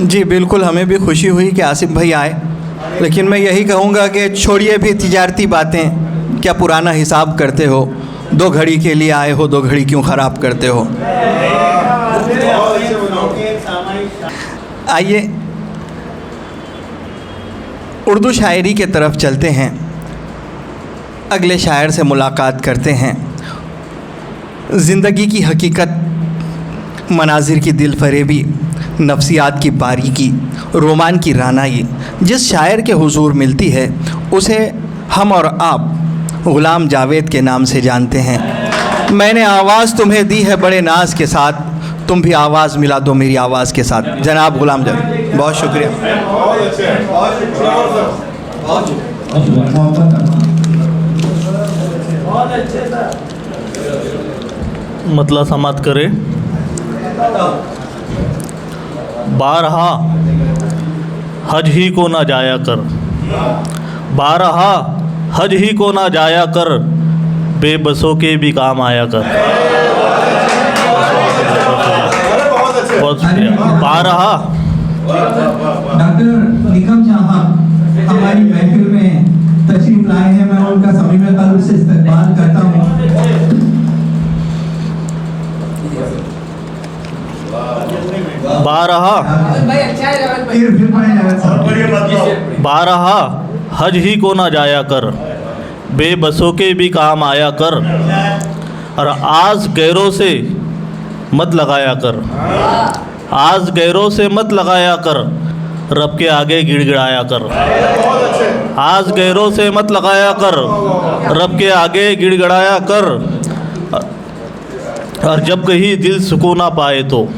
जी बिल्कुल, हमें भी खुशी हुई कि आसिफ भाई आए, लेकिन मैं यही कहूँगा कि छोड़िए भी तिजारती बातें, क्या पुराना हिसाब करते हो? 2 घड़ी के लिए आए हो, 2 घड़ी क्यों ख़राब करते हो? आइए उर्दू शायरी के तरफ चलते हैं, अगले शायर से मुलाकात करते हैं। ज़िंदगी की हकीकत, मनाजिर की दिल फरेबी, नफ्सियात की बारीकी, रोमान की रानाई जिस शायर के हुजूर मिलती है उसे हम और आप ग़ुलाम जावेद के नाम से जानते हैं। मैंने आवाज़ तुम्हें दी है बड़े नाज के साथ, तुम भी आवाज़ मिला दो मेरी आवाज़ के साथ। जनाब ग़ुलाम जावेद, बहुत शुक्रिया। मतलब समाप्त करे। बारहा हज ही को ना जाया कर, बारहा हज ही को ना जाया कर, बेबसों के भी काम आया कर। बहुत शुक्रिया। बारहा डॉक्टर निकम जहाँ हमारी महफिल में तशरीफ लाए हैं, मैं उनका सभी में कल्ब से इस्तकबाल करता हूँ। बारहा हज ही को ना जाया कर, बेबसों के भी काम आया कर, और आस गैरों से मत लगाया कर, आस गैरों से मत लगाया कर, रब के आगे गिड़गिड़ाया कर। आस गैरों से मत लगाया कर, रब के आगे गिड़गिड़ाया कर, और जब कहीं दिल सुकून ना पाए तो,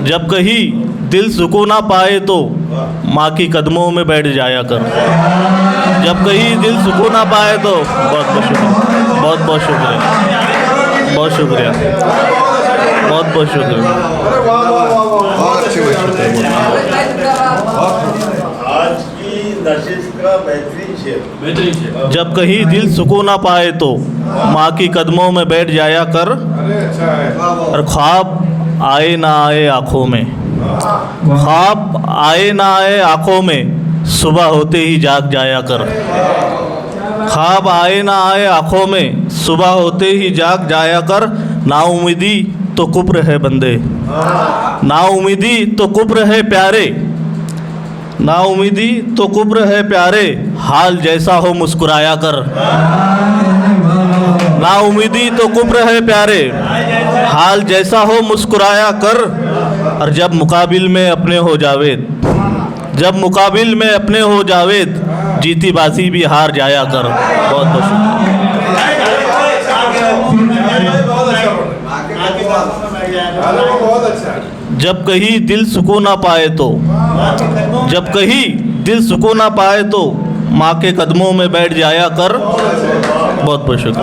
जब कहीं दिल सुकून ना पाए तो माँ की कदमों में बैठ जाया कर। जब कहीं दिल सुकून ना पाए तो बहुत बहुत शुक्रिया, बहुत बहुत शुक्रिया, बहुत शुक्रिया, बहुत बहुत शुक्रिया। आज की नशिश का बेहतरीन शेर। जब कहीं दिल सुकून ना पाए तो माँ की कदमों में बैठ जाया कर, और ख्वाब आए ना आए आँखों में, ख्वाब आए ना आए आँखों में, सुबह होते ही जाग जाया कर। ख्वाब आए ना आए आँखों में, सुबह होते ही जाग जाया कर। नाउमीदी तो कुफ्र है बंदे, नाउमीदी तो कुफ्र है प्यारे, नाउमीदी तो कुफ्र है प्यारे, हाल जैसा हो मुस्कुराया कर। नाउमीदी तो कुफ्र है प्यारे, हाल जैसा हो मुस्कुराया कर, और जब मुकाबिल में अपने हो जावेद, जब मुकाबिल में अपने हो जावेद, जीती बाजी भी हार जाया कर। बहुत बहुत शुक्रिया। जब कहीं दिल सुकून ना पाए तो, जब कहीं दिल सुकून ना पाए तो माँ के कदमों में बैठ जाया कर। बहुत बहुत शुक्रिया।